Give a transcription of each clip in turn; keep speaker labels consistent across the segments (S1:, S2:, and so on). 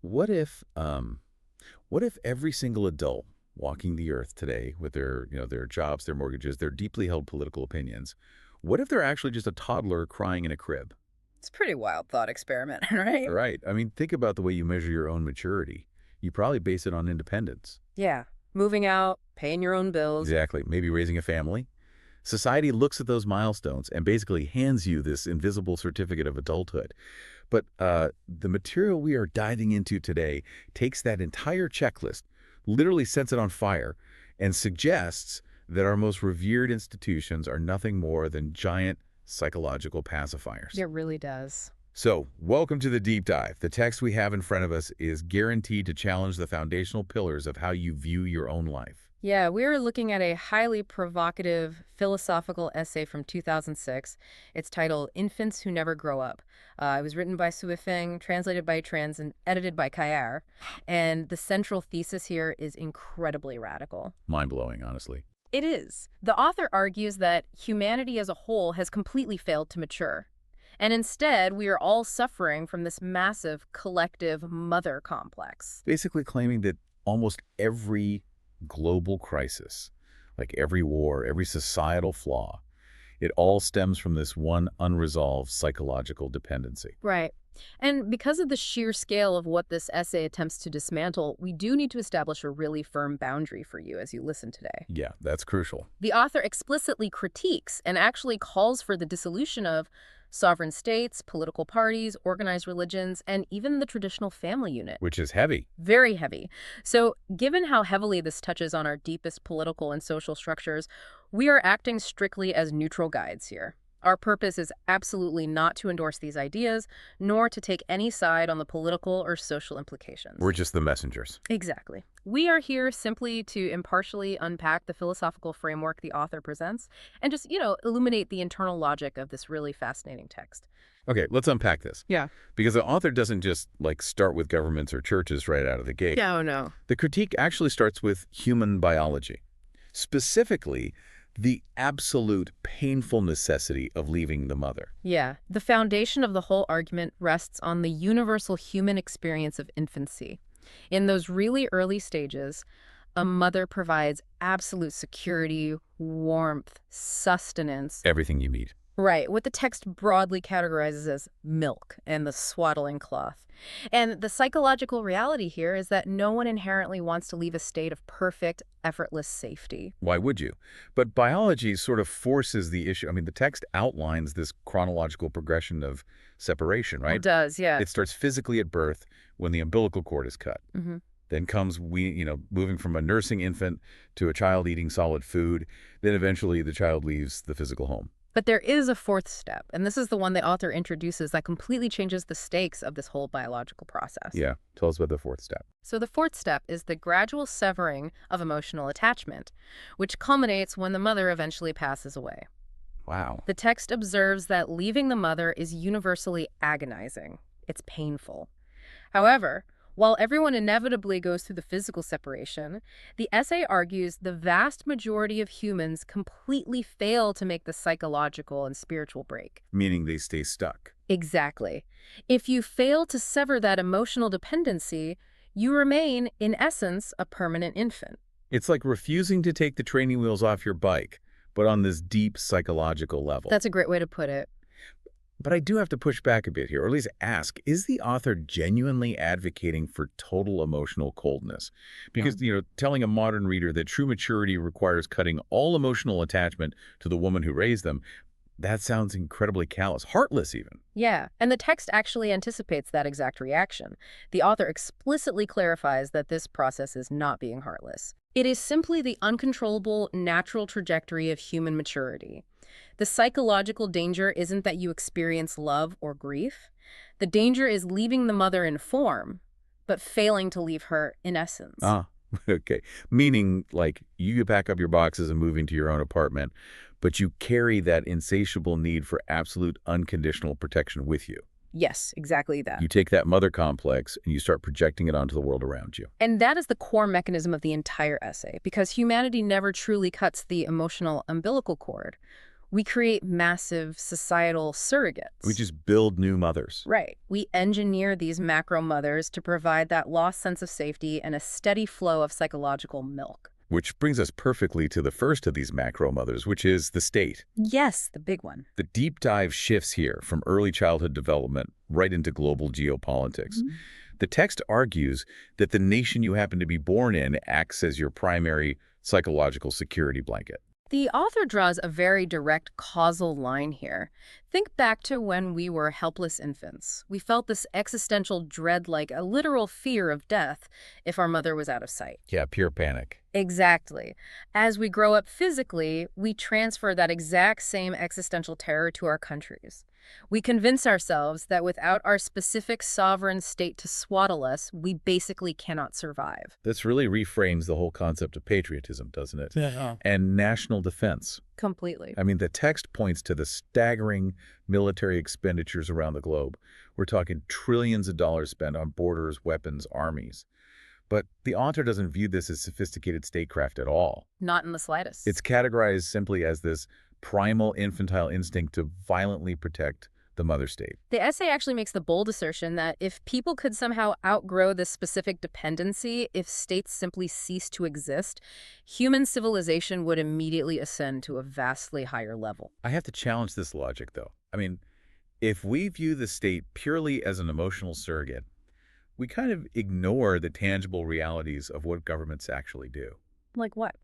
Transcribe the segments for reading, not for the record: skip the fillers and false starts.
S1: What if, what if every single adult walking the earth today with their jobs, their mortgages, their deeply held political opinions, what if they're actually just a toddler crying in a crib?
S2: It's a pretty wild thought experiment, right?
S1: Right. I mean, think about the way you measure your own maturity. You probably base it on independence.
S2: Yeah. Moving out, paying your own bills.
S1: Exactly. Maybe raising a family. Society looks at those milestones and basically hands you this invisible certificate of adulthood. But the material we are diving into today takes that entire checklist, literally sets it on fire, and suggests that our most revered institutions are nothing more than giant psychological pacifiers.
S2: It really does.
S1: So, welcome to the deep dive. The text we have in front of us is guaranteed to challenge the foundational pillars of how you view your own life.
S2: Yeah, we're looking at a highly provocative philosophical essay from 2006. It's titled Infants Who Never Grow Up. It was written by Sui Feng, translated by Trans, and edited by Kayar. And the central thesis here is incredibly radical.
S1: Mind-blowing, honestly.
S2: It is. The author argues that humanity as a whole has completely failed to mature. And instead, we are all suffering from this massive collective mother complex.
S1: Basically claiming that almost every global crisis, like every war, every societal flaw, it all stems from this one unresolved psychological dependency.
S2: Right. And because of the sheer scale of what this essay attempts to dismantle, we do need to establish a really firm boundary for you as you listen today.
S1: Yeah, that's crucial.
S2: The author explicitly critiques and actually calls for the dissolution of sovereign states, political parties, organized religions, and even the traditional family unit.
S1: Which is heavy.
S2: Very heavy. So, given how heavily this touches on our deepest political and social structures, we are acting strictly as neutral guides here. Our purpose is absolutely not to endorse these ideas, nor to take any side on the political or social implications.
S1: We're just the messengers.
S2: Exactly. We are here simply to impartially unpack the philosophical framework the author presents and just, illuminate the internal logic of this really fascinating text.
S1: Okay, let's unpack this.
S2: Yeah.
S1: Because the author doesn't just, start with governments or churches right out of the gate.
S2: Yeah, oh no.
S1: The critique actually starts with human biology. Specifically, the absolute painful necessity of leaving the mother.
S2: Yeah. The foundation of the whole argument rests on the universal human experience of infancy. In those really early stages, a mother provides absolute security, warmth, sustenance.
S1: Everything you need.
S2: Right, what the text broadly categorizes as milk and the swaddling cloth. And the psychological reality here is that no one inherently wants to leave a state of perfect, effortless safety.
S1: Why would you? But biology sort of forces the issue. I mean, the text outlines this chronological progression of separation, right?
S2: It does, yeah.
S1: It starts physically at birth when the umbilical cord is cut.
S2: Mm-hmm.
S1: Then comes moving from a nursing infant to a child eating solid food. Then eventually the child leaves the physical home.
S2: But there is a fourth step, and this is the one the author introduces that completely changes the stakes of this whole biological process.
S1: Yeah, tell us about the fourth step.
S2: So the fourth step is the gradual severing of emotional attachment, which culminates when the mother eventually passes away.
S1: Wow.
S2: The text observes that leaving the mother is universally agonizing. It's painful. However, while everyone inevitably goes through the physical separation, the essay argues the vast majority of humans completely fail to make the psychological and spiritual break.
S1: Meaning they stay stuck.
S2: Exactly. If you fail to sever that emotional dependency, you remain, in essence, a permanent infant.
S1: It's like refusing to take the training wheels off your bike, but on this deep psychological level.
S2: That's a great way to put it.
S1: But I do have to push back a bit here, or at least ask, is the author genuinely advocating for total emotional coldness? Because, telling a modern reader that true maturity requires cutting all emotional attachment to the woman who raised them, that sounds incredibly callous, heartless even.
S2: Yeah, and the text actually anticipates that exact reaction. The author explicitly clarifies that this process is not being heartless. It is simply the uncontrollable, natural trajectory of human maturity. The psychological danger isn't that you experience love or grief. The danger is leaving the mother in form, but failing to leave her in essence.
S1: Ah, okay. Meaning, you pack up your boxes and move into your own apartment, but you carry that insatiable need for absolute unconditional protection with you.
S2: Yes, exactly that.
S1: You take that mother complex and you start projecting it onto the world around you.
S2: And that is the core mechanism of the entire essay, because humanity never truly cuts the emotional umbilical cord. We create massive societal
S1: We
S2: surrogates.
S1: just build new mothers.
S2: Right. We engineer these macro mothers to provide that lost sense of safety and a steady flow of psychological milk.
S1: Which brings us perfectly to the first of these macro mothers, which is the state.
S2: Yes, the big one.
S1: The deep dive shifts here from early childhood development right into global geopolitics.
S2: Mhm.
S1: The text argues that the nation you happen to be born in acts as your primary psychological security blanket.
S2: The author draws a very direct causal line here. Think back to when we were helpless infants. We felt this existential dread, like a literal fear of death, if our mother was out of sight.
S1: Yeah, pure panic.
S2: Exactly. As we grow up physically, we transfer that exact same existential terror to our countries. We convince ourselves that without our specific sovereign state to swaddle us, we basically cannot survive.
S1: This really reframes the whole concept of patriotism, doesn't it?
S3: Yeah.
S1: And national defense.
S2: Completely.
S1: I mean, the text points to the staggering military expenditures around the globe. We're talking trillions of dollars spent on borders, weapons, armies. But the author doesn't view this as sophisticated statecraft at all.
S2: Not in the slightest.
S1: It's categorized simply as this primal infantile instinct to violently protect the mother state.
S2: The essay actually makes the bold assertion that if people could somehow outgrow this specific dependency, if states simply cease to exist, human civilization would immediately ascend to a vastly higher level.
S1: I have to challenge this logic, though. I mean, if we view the state purely as an emotional surrogate, we kind of ignore the tangible realities of what governments actually do.
S2: Like what?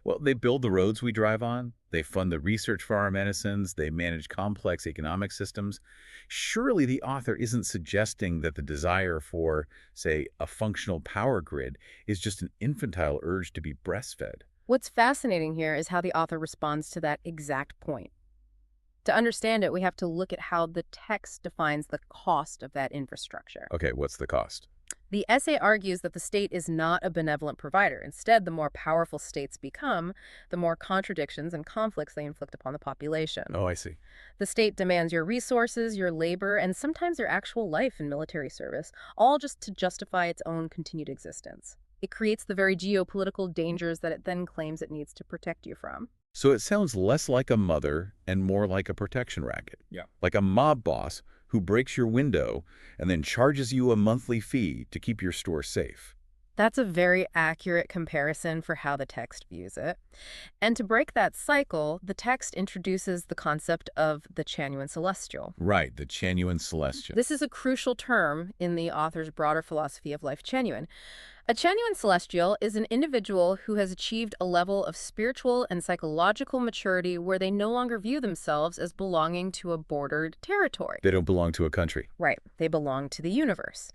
S1: Well, they build the roads we drive on, they fund the research for our medicines, they manage complex economic systems. Surely the author isn't suggesting that the desire for, say, a functional power grid is just an infantile urge to be breastfed.
S2: What's fascinating here is how the author responds to that exact point. To understand it, we have to look at how the text defines the cost of that infrastructure.
S1: Okay, what's the cost?
S2: The essay argues that the state is not a benevolent provider. Instead, the more powerful states become, the more contradictions and conflicts they inflict upon the population.
S1: Oh, I see.
S2: The state demands your resources, your labor, and sometimes your actual life in military service, all just to justify its own continued existence. It creates the very geopolitical dangers that it then claims it needs to protect you from.
S1: So it sounds less like a mother and more like a protection racket.
S3: Yeah.
S1: Like a mob boss who breaks your window and then charges you a monthly fee to keep your store safe.
S2: That's a very accurate comparison for how the text views it. And to break that cycle, the text introduces the concept of the Chanyuan celestial.
S1: Right, the Chanyuan celestial.
S2: This is a crucial term in the author's broader philosophy of Lifechanyuan. A Chanyuan celestial is an individual who has achieved a level of spiritual and psychological maturity where they no longer view themselves as belonging to a bordered territory.
S1: They don't belong to a country.
S2: Right, they belong to the universe.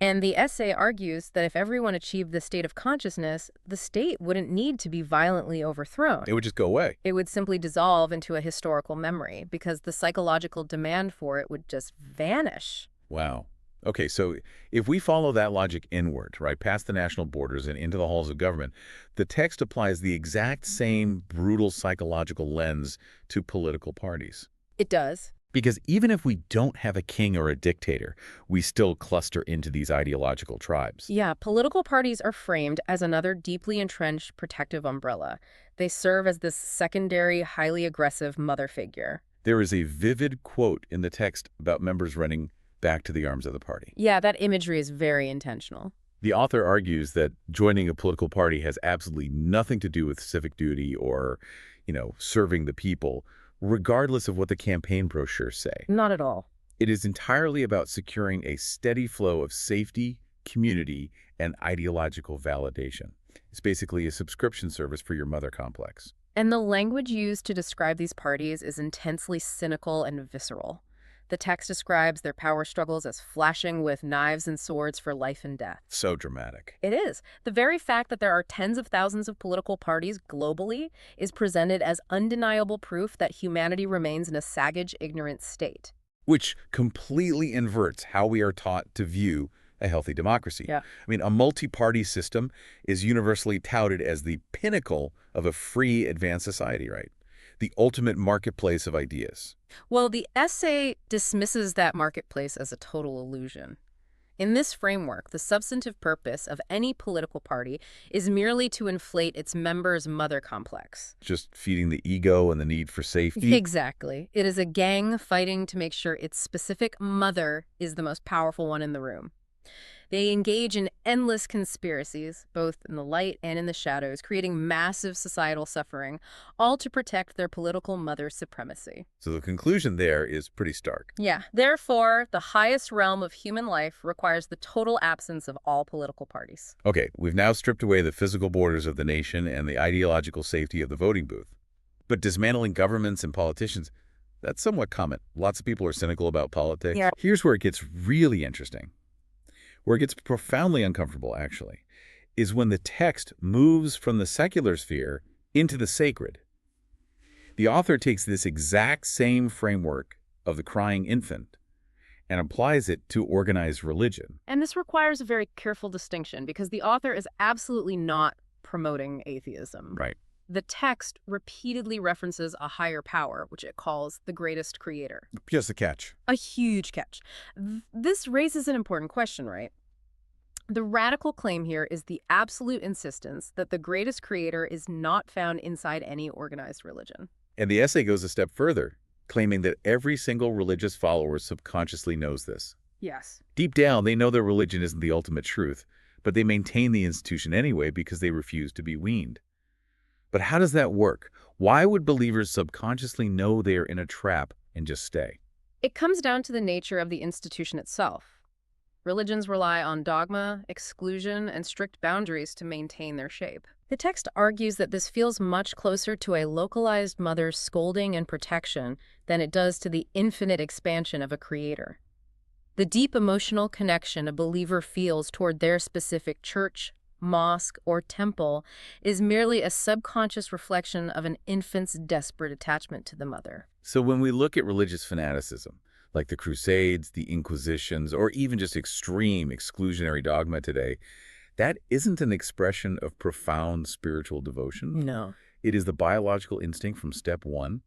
S2: And the essay argues that if everyone achieved this state of consciousness, the state wouldn't need to be violently overthrown.
S1: It would just go away.
S2: It would simply dissolve into a historical memory because the psychological demand for it would just vanish.
S1: Wow. Okay, so if we follow that logic inward, right, past the national borders and into the halls of government, the text applies the exact same brutal psychological lens to political parties.
S2: It does.
S1: Because even if we don't have a king or a dictator, we still cluster into these ideological tribes.
S2: Yeah, political parties are framed as another deeply entrenched protective umbrella. They serve as this secondary, highly aggressive mother figure.
S1: There is a vivid quote in the text about members running back to the arms of the party.
S2: Yeah, that imagery is very intentional.
S1: The author argues that joining a political party has absolutely nothing to do with civic duty or, serving the people, regardless of what the campaign brochures say.
S2: Not at all.
S1: It is entirely about securing a steady flow of safety, community, and ideological validation. It's basically a subscription service for your mother complex.
S2: And the language used to describe these parties is intensely cynical and visceral. The text describes their power struggles as flashing with knives and swords for life and death.
S1: So dramatic.
S2: It is. The very fact that there are tens of thousands of political parties globally is presented as undeniable proof that humanity remains in a savage, ignorant state.
S1: Which completely inverts how we are taught to view a healthy democracy.
S2: Yeah.
S1: I mean, a multi-party system is universally touted as the pinnacle of a free, advanced society, right? The ultimate marketplace of ideas.
S2: Well, the essay dismisses that marketplace as a total illusion. In this framework, the substantive purpose of any political party is merely to inflate its members' mother complex.
S1: Just feeding the ego and the need for safety.
S2: Exactly. It is a gang fighting to make sure its specific mother is the most powerful one in the room. They engage in endless conspiracies, both in the light and in the shadows, creating massive societal suffering, all to protect their political mother supremacy.
S1: So the conclusion there is pretty stark.
S2: Yeah. Therefore, the highest realm of human life requires the total absence of all political parties.
S1: Okay, we've now stripped away the physical borders of the nation and the ideological safety of the voting booth. But dismantling governments and politicians, that's somewhat common. Lots of people are cynical about politics.
S2: Yeah.
S1: Here's where it gets really interesting. Where it gets profoundly uncomfortable, actually, is when the text moves from the secular sphere into the sacred. The author takes this exact same framework of the crying infant and applies it to organized religion.
S2: And this requires a very careful distinction because the author is absolutely not promoting atheism.
S1: Right.
S2: The text repeatedly references a higher power, which it calls the greatest creator.
S1: Just a catch.
S2: A huge catch. This raises an important question, right? The radical claim here is the absolute insistence that the greatest creator is not found inside any organized religion.
S1: And the essay goes a step further, claiming that every single religious follower subconsciously knows this.
S2: Yes.
S1: Deep down, they know their religion isn't the ultimate truth, but they maintain the institution anyway because they refuse to be weaned. But how does that work? Why would believers subconsciously know they are in a trap and just stay?
S2: It comes down to the nature of the institution itself. Religions rely on dogma, exclusion, and strict boundaries to maintain their shape. The text argues that this feels much closer to a localized mother's scolding and protection than it does to the infinite expansion of a creator. The deep emotional connection a believer feels toward their specific church, mosque, or temple is merely a subconscious reflection of an infant's desperate attachment to the mother.
S1: So when we look at religious fanaticism, like the Crusades, the Inquisitions, or even just extreme exclusionary dogma today, that isn't an expression of profound spiritual devotion.
S2: No.
S1: It is the biological instinct from step one,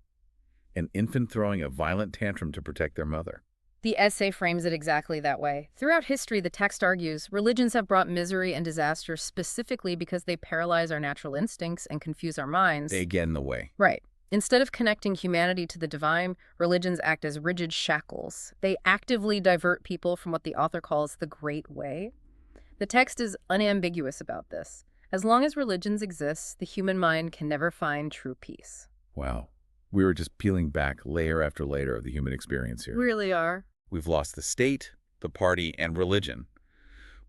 S1: an infant throwing a violent tantrum to protect their mother.
S2: The essay frames it exactly that way. Throughout history, the text argues, religions have brought misery and disaster specifically because they paralyze our natural instincts and confuse our minds.
S1: They get in the way.
S2: Right. Instead of connecting humanity to the divine, religions act as rigid shackles. They actively divert people from what the author calls the great way. The text is unambiguous about this. As long as religions exist, the human mind can never find true peace.
S1: Wow. We were just peeling back layer after layer of the human experience here.
S2: Really are.
S1: We've lost the state, the party, and religion.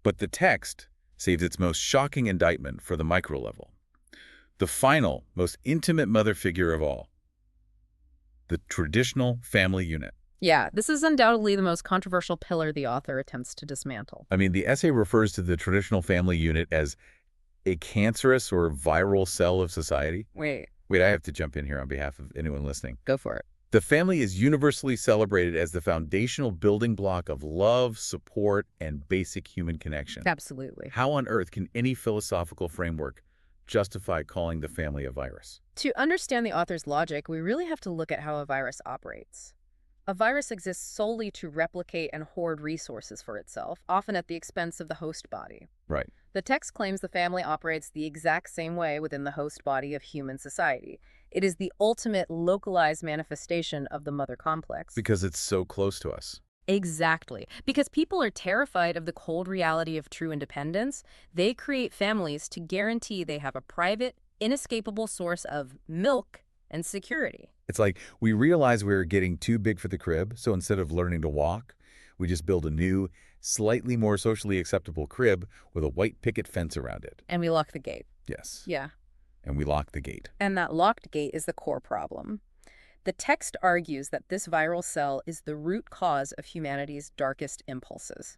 S1: But the text saves its most shocking indictment for the micro level. The final, most intimate mother figure of all, the traditional family unit.
S2: Yeah, this is undoubtedly the most controversial pillar the author attempts to dismantle.
S1: I mean, the essay refers to the traditional family unit as a cancerous or viral cell of society.
S2: Wait,
S1: Wait, I have to jump in here on behalf of anyone listening.
S2: go for it.
S1: The family is universally celebrated as the foundational building block of love, support, and basic human connection.
S2: Absolutely.
S1: How on earth can any philosophical framework justify calling the family a virus?
S2: To understand the author's logic, we really have to look at how a virus operates. A virus exists solely to replicate and hoard resources for itself, often at the expense of the host body.
S1: Right.
S2: The text claims the family operates the exact same way within the host body of human society. It is the ultimate localized manifestation of the mother complex.
S1: Because it's so close to us.
S2: Exactly. Because people are terrified of the cold reality of true independence, they create families to guarantee they have a private, inescapable source of milk and security.
S1: It's like we realize we're getting too big for the crib, so instead of learning to walk, we just build a new, slightly more socially acceptable crib with a white picket fence around it.
S2: And we lock the gate.
S1: Yes.
S2: Yeah.
S1: And we lock the gate.
S2: And that locked gate is the core problem. The text argues that this viral cell is the root cause of humanity's darkest impulses.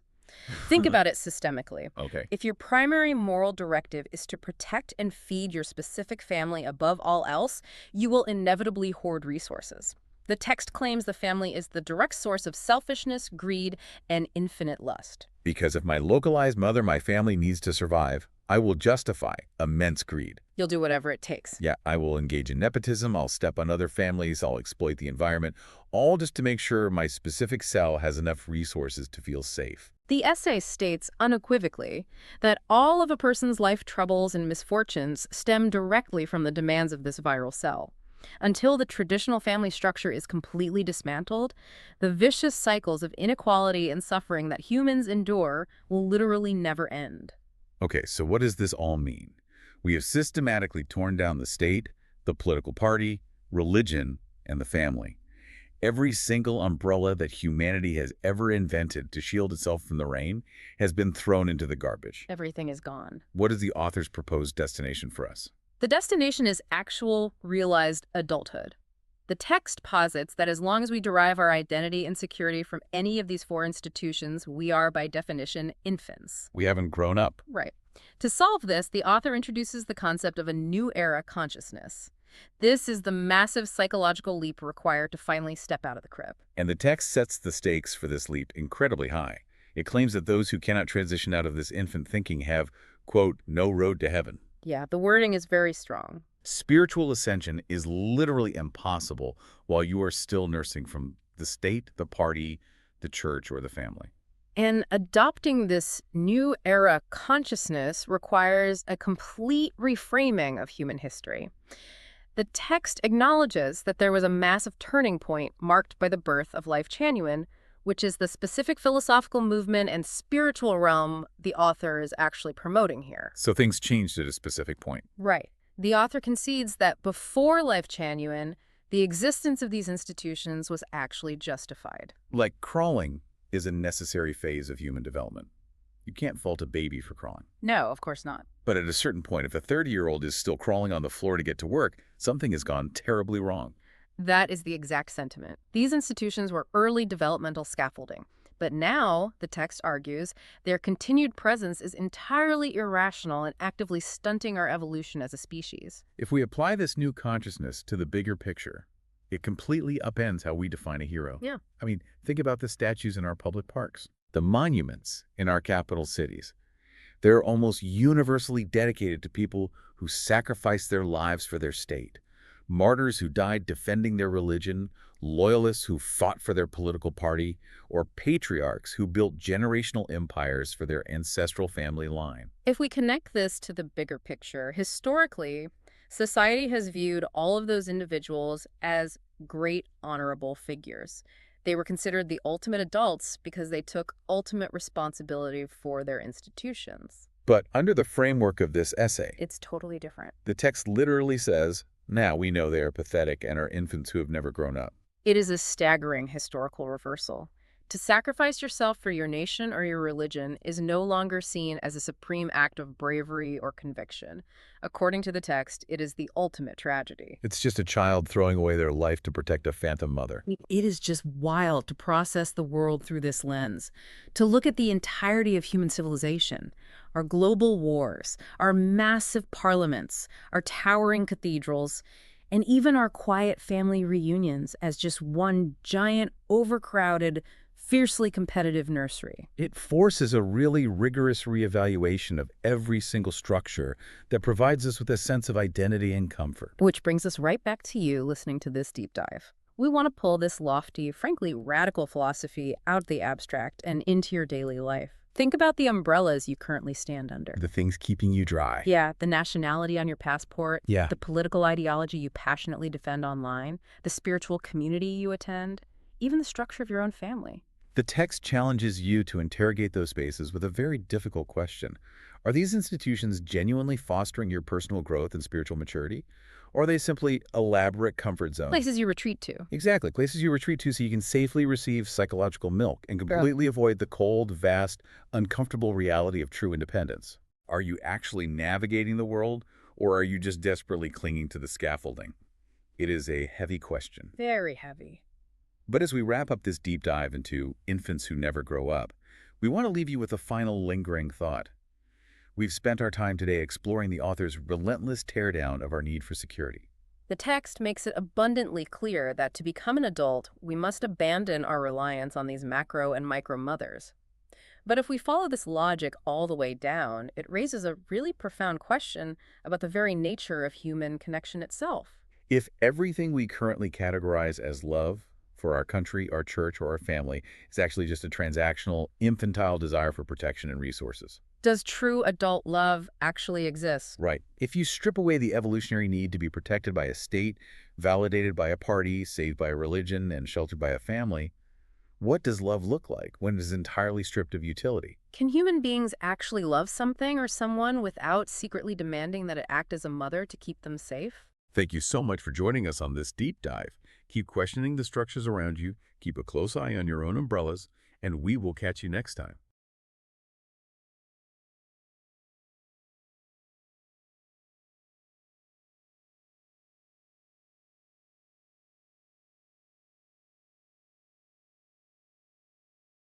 S2: Think about it systemically.
S1: Okay.
S2: If your primary moral directive is to protect and feed your specific family above all else, you will inevitably hoard resources. The text claims the family is the direct source of selfishness, greed, and infinite lust.
S1: Because if my localized mother, my family needs to survive, I will justify immense greed.
S2: You'll do whatever it takes.
S1: Yeah, I will engage in nepotism, I'll step on other families, I'll exploit the environment, all just to make sure my specific cell has enough resources to feel safe.
S2: The essay states unequivocally that all of a person's life troubles and misfortunes stem directly from the demands of this viral cell. Until the traditional family structure is completely dismantled, the vicious cycles of inequality and suffering that humans endure will literally never end.
S1: Okay, so what does this all mean? We have systematically torn down the state, the political party, religion, and the family. Every single umbrella that humanity has ever invented to shield itself from the rain has been thrown into the garbage.
S2: Everything is gone.
S1: What is the author's proposed destination for us?
S2: The destination is actual, realized adulthood. The text posits that as long as we derive our identity and security from any of these four institutions, we are, by definition, infants.
S1: We haven't grown up.
S2: Right. To solve this, the author introduces the concept of a new era consciousness. This is the massive psychological leap required to finally step out of the crib.
S1: And the text sets the stakes for this leap incredibly high. It claims that those who cannot transition out of this infant thinking have, quote, no road to heaven.
S2: Yeah, the wording is very strong.
S1: Spiritual ascension is literally impossible while you are still nursing from the state, the party, the church, or the family.
S2: And adopting this new era consciousness requires a complete reframing of human history. The text acknowledges that there was a massive turning point marked by the birth of Lifechanyuan, which is the specific philosophical movement and spiritual realm the author is actually promoting here.
S1: So things changed at a specific point.
S2: Right. The author concedes that before Lifechanyuan, the existence of these institutions was actually justified.
S1: Like crawling is a necessary phase of human development. You can't fault a baby for crawling.
S2: No, of course not.
S1: But at a certain point, if a 30-year-old is still crawling on the floor to get to work, something has gone terribly wrong.
S2: That is the exact sentiment. These institutions were early developmental scaffolding. But now, the text argues, their continued presence is entirely irrational and actively stunting our evolution as a species.
S1: If we apply this new consciousness to the bigger picture, it completely upends how we define a hero.
S2: Yeah.
S1: I mean, think about the statues in our public parks, the monuments in our capital cities. They're almost universally dedicated to people who sacrificed their lives for their state. Martyrs who died defending their religion, loyalists who fought for their political party, or patriarchs who built generational empires for their ancestral family line.
S2: If we connect this to the bigger picture, historically, society has viewed all of those individuals as great honorable figures. They were considered the ultimate adults because they took ultimate responsibility for their institutions.
S1: But under the framework of this essay,
S2: It's totally different.
S1: the text literally says, now we know they are pathetic and are infants who have never grown up.
S2: It is a staggering historical reversal. To sacrifice yourself for your nation or your religion is no longer seen as a supreme act of bravery or conviction. According to the text, it is the ultimate tragedy.
S1: It's just a child throwing away their life to protect a phantom mother.
S2: It is just wild to process the world through this lens, to look at the entirety of human civilization, our global wars, our massive parliaments, our towering cathedrals, and even our quiet family reunions as just one giant, overcrowded, fiercely competitive nursery.
S1: It forces a really rigorous reevaluation of every single structure that provides us with a sense of identity and comfort.
S2: Which brings us right back to you listening to this deep dive. We want to pull this lofty, frankly radical philosophy out of the abstract and into your daily life. Think about the umbrellas you currently stand under.
S1: The things keeping you dry.
S2: Yeah, the nationality on your passport,
S1: Yeah.
S2: the political ideology you passionately defend online, the spiritual community you attend, even the structure of your own family.
S1: The text challenges you to interrogate those spaces with a very difficult question. Are these institutions genuinely fostering your personal growth and spiritual maturity? Or are they simply elaborate comfort zones?
S2: Places you retreat to.
S1: Exactly. Places you retreat to so you can safely receive psychological milk and completely avoid the cold, vast, uncomfortable reality of true independence. Are you actually navigating the world, or are you just desperately clinging to the scaffolding? It is a heavy question.
S2: Very heavy.
S1: But as we wrap up this deep dive into infants who never grow up, we want to leave you with a final lingering thought. We've spent our time today exploring the author's relentless teardown of our need for security.
S2: The text makes it abundantly clear that to become an adult, we must abandon our reliance on these macro and micro mothers. But if we follow this logic all the way down, it raises a really profound question about the very nature of human connection itself.
S1: If everything we currently categorize as love, for our country, our church, or our family. It's actually just a transactional, infantile desire for protection and resources.
S2: Does true adult love actually exist?
S1: Right. If you strip away the evolutionary need to be protected by a state, validated by a party, saved by a religion, and sheltered by a family, what does love look like when it is entirely stripped of utility?
S2: Can human beings actually love something or someone without secretly demanding that it act as a mother to keep them safe?
S1: Thank you so much for joining us on this deep dive. Keep questioning the structures around you, keep a close eye on your own umbrellas, and we will catch you next time.